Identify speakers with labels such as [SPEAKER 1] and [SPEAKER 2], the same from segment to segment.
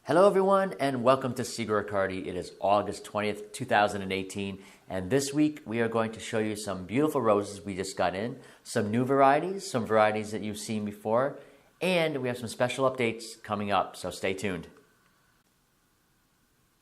[SPEAKER 1] Hello everyone and welcome to Seagroatt Riccardi. It is August 20th, 2018, and this week we are going to show you some beautiful roses we just got in, some new varieties, some varieties that you've seen before, and we have some special updates coming up, so stay tuned.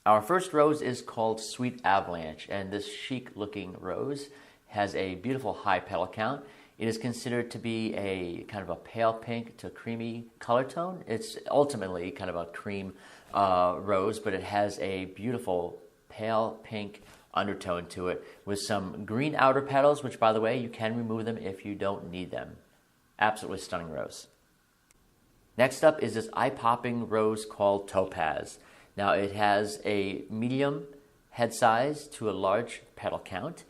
[SPEAKER 1] Our first rose is called Sweet Avalanche, and this chic looking rose has a beautiful high petal count. It is considered to be a kind of a pale pink to creamy color tone. It's ultimately kind of a cream rose, but it has a beautiful pale pink undertone to it with some green outer petals, which, by the way, you can remove them if you don't need them. Absolutely stunning rose. Next up is this eye-popping rose called Topaz. Now, it has a medium head size to a large petal count,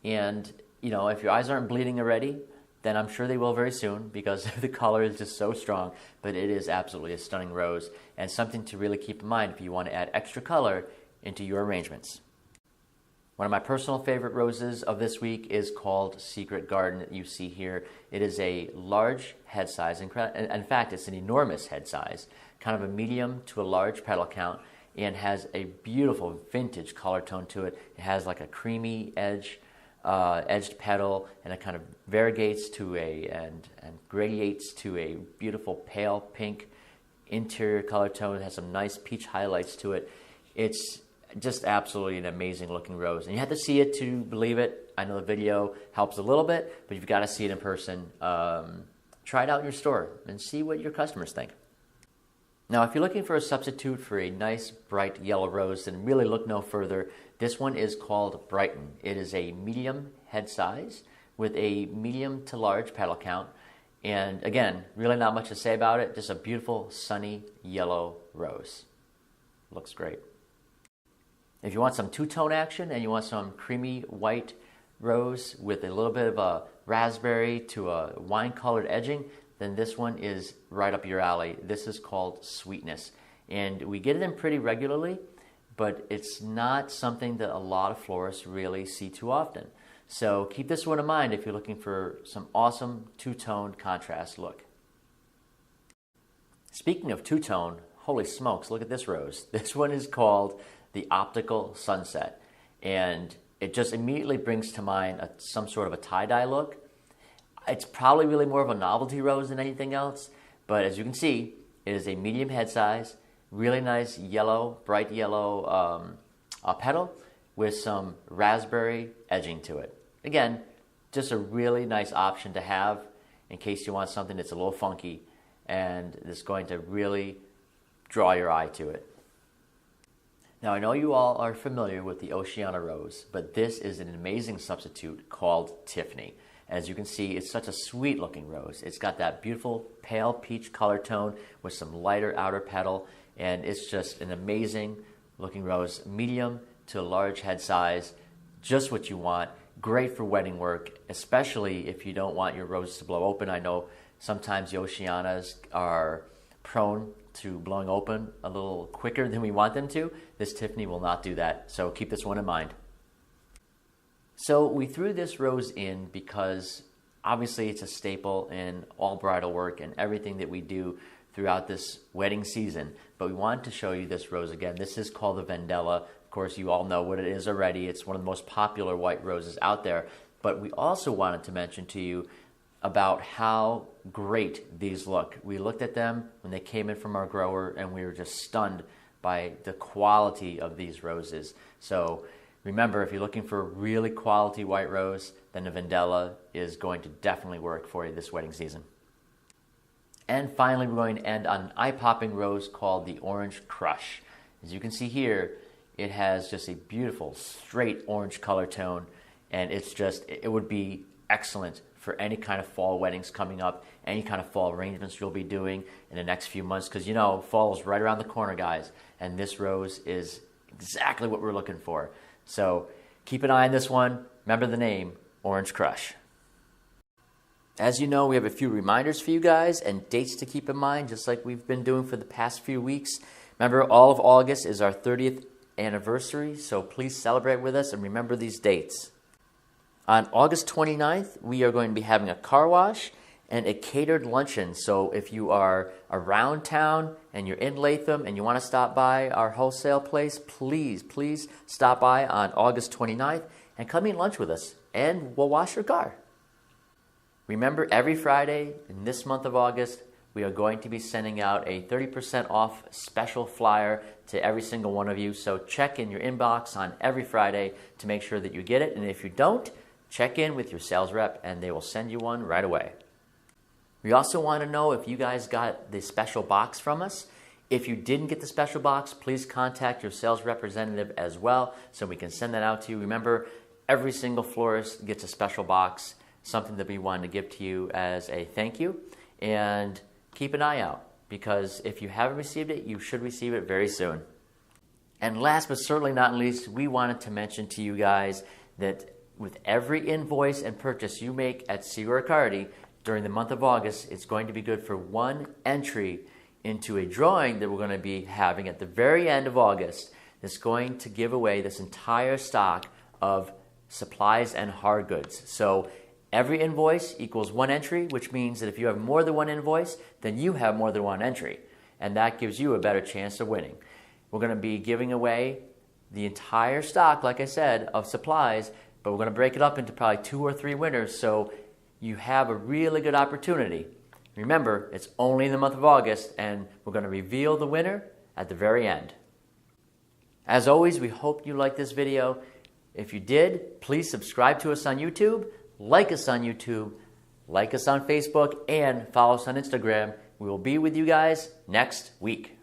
[SPEAKER 1] and you know, if your eyes aren't bleeding already, then I'm sure they will very soon because the color is just so strong, but it is absolutely a stunning rose and something to really keep in mind if you want to add extra color into your arrangements. One of my personal favorite roses of this week is called Secret Garden that you see here. It is a large head size, in fact, it's an enormous head size, kind of a medium to a large petal count, and has a beautiful vintage color tone to it. It has like a creamy edged petal, and it kind of variegates to and gradiates to a beautiful pale pink interior color tone. It has some nice peach highlights to it. It's just absolutely an amazing looking rose, and you have to see it to believe it. I know the video helps a little bit, but you've got to see it in person. Try it out in your store and see what your customers think. Now, if you're looking for a substitute for a nice bright yellow rose, then really look no further. This one is called Brighton. It is a medium head size with a medium to large petal count. And again, really not much to say about it, just a beautiful sunny yellow rose. Looks great. If you want some two-tone action and you want some creamy white rose with a little bit of a raspberry to a wine-colored edging, then this one is right up your alley. This is called Sweetness. And we get it in pretty regularly, but it's not something that a lot of florists really see too often. So keep this one in mind if you're looking for some awesome two-tone contrast look. Speaking of two-tone, holy smokes, look at this rose. This one is called the Optical Sunset, and it just immediately brings to mind some sort of a tie-dye look. It's probably really more of a novelty rose than anything else, but as you can see, it is a medium head size, really nice yellow, bright yellow petal with some raspberry edging to it. Again, just a really nice option to have in case you want something that's a little funky and is going to really draw your eye to it. Now, I know you all are familiar with the Oceana rose, but this is an amazing substitute called Tiffany. As you can see, it's such a sweet looking rose. It's got that beautiful pale peach color tone with some lighter outer petal, and it's just an amazing looking rose, medium to large head size, just what you want. Great for wedding work, especially if you don't want your roses to blow open. I know sometimes the Oceanas are prone to blowing open a little quicker than we want them to. This Tiffany will not do that, so keep this one in mind. So we threw this rose in because obviously it's a staple in all bridal work and everything that we do throughout this wedding season. But we wanted to show you this rose again. This is called the Vendella. Of course, you all know what it is already. It's one of the most popular white roses out there. But we also wanted to mention to you about how great these look. We looked at them when they came in from our grower, and we were just stunned by the quality of these roses. So remember, if you're looking for a really quality white rose, then the Vendella is going to definitely work for you this wedding season. And finally, we're going to end on an eye-popping rose called the Orange Crush. As you can see here, it has just a beautiful straight orange color tone, and it would be excellent for any kind of fall weddings coming up, any kind of fall arrangements you'll be doing in the next few months, because you know fall is right around the corner, guys, and this rose is exactly what we're looking for. So keep an eye on this one. Remember the name, Orange Crush. As you know, we have a few reminders for you guys and dates to keep in mind, just like we've been doing for the past few weeks. Remember, all of August is our 30th anniversary, so please celebrate with us and remember these dates. On August 29th, we are going to be having a car wash, and a catered luncheon. So if you are around town and you're in Latham and you want to stop by our wholesale place, please stop by on August 29th and come eat lunch with us, and we'll wash your car. Remember, every Friday in this month of August, we are going to be sending out a 30% off special flyer to every single one of you. So check in your inbox on every Friday to make sure that you get it. And if you don't, check in with your sales rep and they will send you one right away. We also want to know if you guys got the special box from us. If you didn't get the special box, please contact your sales representative as well so we can send that out to you. Remember, every single florist gets a special box, something that we wanted to give to you as a thank you. And keep an eye out, because if you haven't received it, you should receive it very soon. And last but certainly not least, we wanted to mention to you guys that with every invoice and purchase you make at Seagroatt Riccardi during the month of August, it's going to be good for one entry into a drawing that we're going to be having at the very end of August that's going to give away this entire stock of supplies and hard goods. So every invoice equals one entry, which means that if you have more than one invoice, then you have more than one entry. And that gives you a better chance of winning. We're going to be giving away the entire stock, like I said, of supplies, but we're going to break it up into probably 2 or 3 winners, so you have a really good opportunity. Remember, it's only in the month of August, and we're going to reveal the winner at the very end. As always, we hope you liked this video. If you did, please subscribe to us on YouTube, like us on YouTube, like us on Facebook, and follow us on Instagram. We will be with you guys next week.